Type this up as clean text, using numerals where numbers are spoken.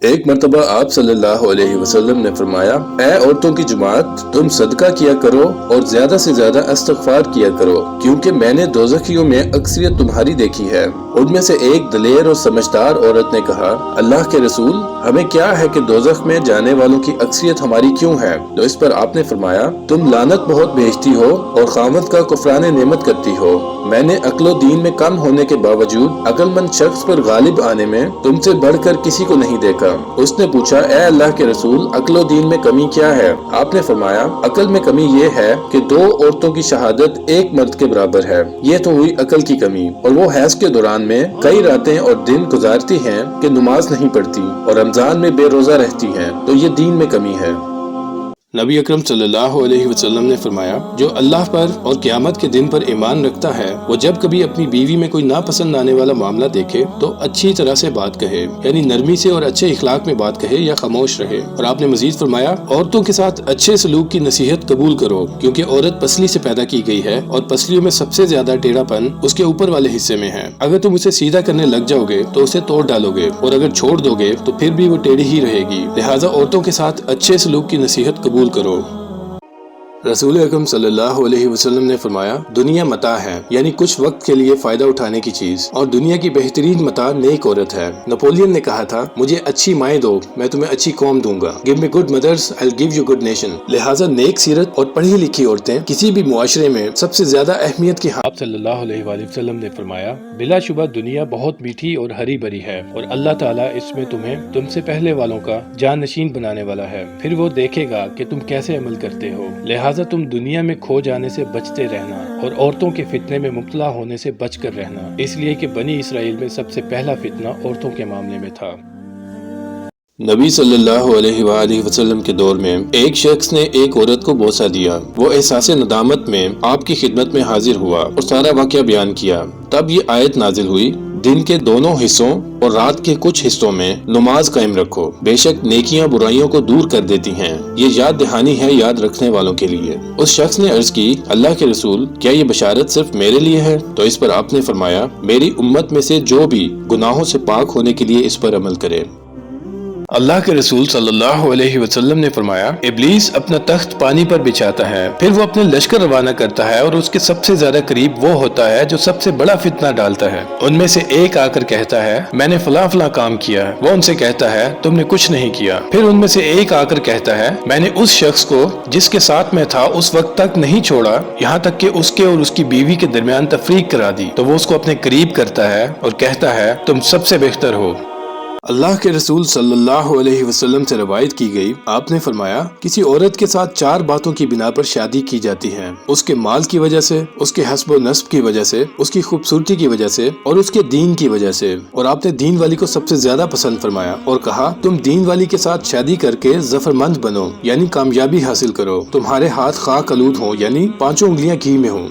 ایک مرتبہ آپ صلی اللہ علیہ وسلم نے فرمایا، اے عورتوں کی جماعت، تم صدقہ کیا کرو اور زیادہ سے زیادہ استغفار کیا کرو، کیونکہ میں نے دوزخیوں میں اکثریت تمہاری دیکھی ہے۔ ان میں سے ایک دلیر اور سمجھدار عورت نے کہا، اللہ کے رسول، ہمیں کیا ہے کہ دوزخ میں جانے والوں کی اکثریت ہماری کیوں ہے؟ تو اس پر آپ نے فرمایا، تم لعنت بہت بھیجتی ہو اور خاوند کا کفران نعمت کرتی ہو۔ میں نے عقل و دین میں کم ہونے کے باوجود عقل مند شخص پر غالب آنے میں تم سے بڑھ کر کسی کو نہیں دیکھا۔ اس نے پوچھا، اے اللہ کے رسول، عقل و دین میں کمی کیا ہے؟ آپ نے فرمایا، عقل میں کمی یہ ہے کہ 2 عورتوں کی شہادت ایک مرد کے برابر ہے۔ یہ تو ہوئی عقل کی کمی، اور وہ حیض کے دوران میں کئی راتیں اور دن گزارتی ہیں کہ نماز نہیں پڑھتی اور رمضان میں بے روزہ رہتی ہیں، تو یہ دین میں کمی ہے۔ نبی اکرم صلی اللہ علیہ وسلم نے فرمایا، جو اللہ پر اور قیامت کے دن پر ایمان رکھتا ہے، وہ جب کبھی اپنی بیوی میں کوئی ناپسند آنے والا معاملہ دیکھے تو اچھی طرح سے بات کہے، یعنی نرمی سے اور اچھے اخلاق میں بات کہے یا خاموش رہے۔ اور آپ نے مزید فرمایا، عورتوں کے ساتھ اچھے سلوک کی نصیحت قبول کرو، کیونکہ عورت پسلی سے پیدا کی گئی ہے اور پسلیوں میں سب سے زیادہ ٹیڑھا پن اس کے اوپر والے حصے میں ہے۔ اگر تم اسے سیدھا کرنے لگ جاؤ گے تو اسے توڑ ڈالو گے، اور اگر چھوڑ دو گے تو پھر بھی وہ ٹیڑھی ہی رہے گی۔ لہٰذا عورتوں کے ساتھ اچھے سلوک کی نصیحت قبول کرو۔ رسول اکرم صلی اللہ علیہ وسلم نے فرمایا، دنیا متاع ہے، یعنی کچھ وقت کے لیے فائدہ اٹھانے کی چیز، اور دنیا کی بہترین متاع نیک عورت ہے۔ نپولین نے کہا تھا، مجھے اچھی مائیں دو، میں تمہیں اچھی قوم دوں گا۔ Give me good mothers, I'll give you good nation۔ لہٰذا نیک سیرت اور پڑھی لکھی عورتیں کسی بھی معاشرے میں سب سے زیادہ اہمیت کی آپ صلی اللہ علیہ وآلہ وسلم نے فرمایا، بلا شبہ دنیا بہت میٹھی اور ہری بھری ہے، اور اللہ تعالیٰ اس میں تمہیں تم سے پہلے والوں کا جان نشین بنانے والا ہے، پھر وہ دیکھے گا کہ تم کیسے عمل کرتے ہو۔ لہٰذا تم دنیا میں کھو جانے سے بچتے رہنا اور عورتوں کے فتنے میں مبتلا ہونے سے بچ کر رہنا، اس لیے کہ بنی اسرائیل میں سب سے پہلا فتنہ عورتوں کے معاملے میں تھا۔ نبی صلی اللہ علیہ وآلہ وسلم کے دور میں ایک شخص نے ایک عورت کو بوسہ دیا۔ وہ احساس ندامت میں آپ کی خدمت میں حاضر ہوا اور سارا واقعہ بیان کیا۔ تب یہ آیت نازل ہوئی، دن کے دونوں حصوں اور رات کے کچھ حصوں میں نماز قائم رکھو، بے شک نیکیاں برائیوں کو دور کر دیتی ہیں، یہ یاد دہانی ہے یاد رکھنے والوں کے لیے۔ اس شخص نے عرض کی، اللہ کے رسول، کیا یہ بشارت صرف میرے لیے ہے؟ تو اس پر آپ نے فرمایا، میری امت میں سے جو بھی گناہوں سے پاک ہونے کے لیے اس پر عمل کرے۔ اللہ کے رسول صلی اللہ علیہ وسلم نے فرمایا، ابلیس اپنا تخت پانی پر بچھاتا ہے، پھر وہ اپنے لشکر روانہ کرتا ہے، اور اس کے سب سے زیادہ قریب وہ ہوتا ہے جو سب سے بڑا فتنہ ڈالتا ہے۔ ان میں سے ایک آ کر کہتا ہے، میں نے فلاں فلاں کام کیا، وہ ان سے کہتا ہے، تم نے کچھ نہیں کیا۔ پھر ان میں سے ایک آ کر کہتا ہے، میں نے اس شخص کو جس کے ساتھ میں تھا اس وقت تک نہیں چھوڑا، یہاں تک کہ اس کے اور اس کی بیوی کے درمیان تفریق کرا دی۔ تو وہ اس کو اپنے قریب کرتا ہے اور کہتا ہے، تم سب سے بہتر ہو۔ اللہ کے رسول صلی اللہ علیہ وسلم سے روایت کی گئی، آپ نے فرمایا، کسی عورت کے ساتھ 4 باتوں کی بنا پر شادی کی جاتی ہے، اس کے مال کی وجہ سے، اس کے حسب و نسب کی وجہ سے، اس کی خوبصورتی کی وجہ سے، اور اس کے دین کی وجہ سے۔ اور آپ نے دین والی کو سب سے زیادہ پسند فرمایا اور کہا، تم دین والی کے ساتھ شادی کر کے ظفرمند بنو، یعنی کامیابی حاصل کرو، تمہارے ہاتھ خاک آلود ہوں، یعنی 5 انگلیاں گھی میں ہوں۔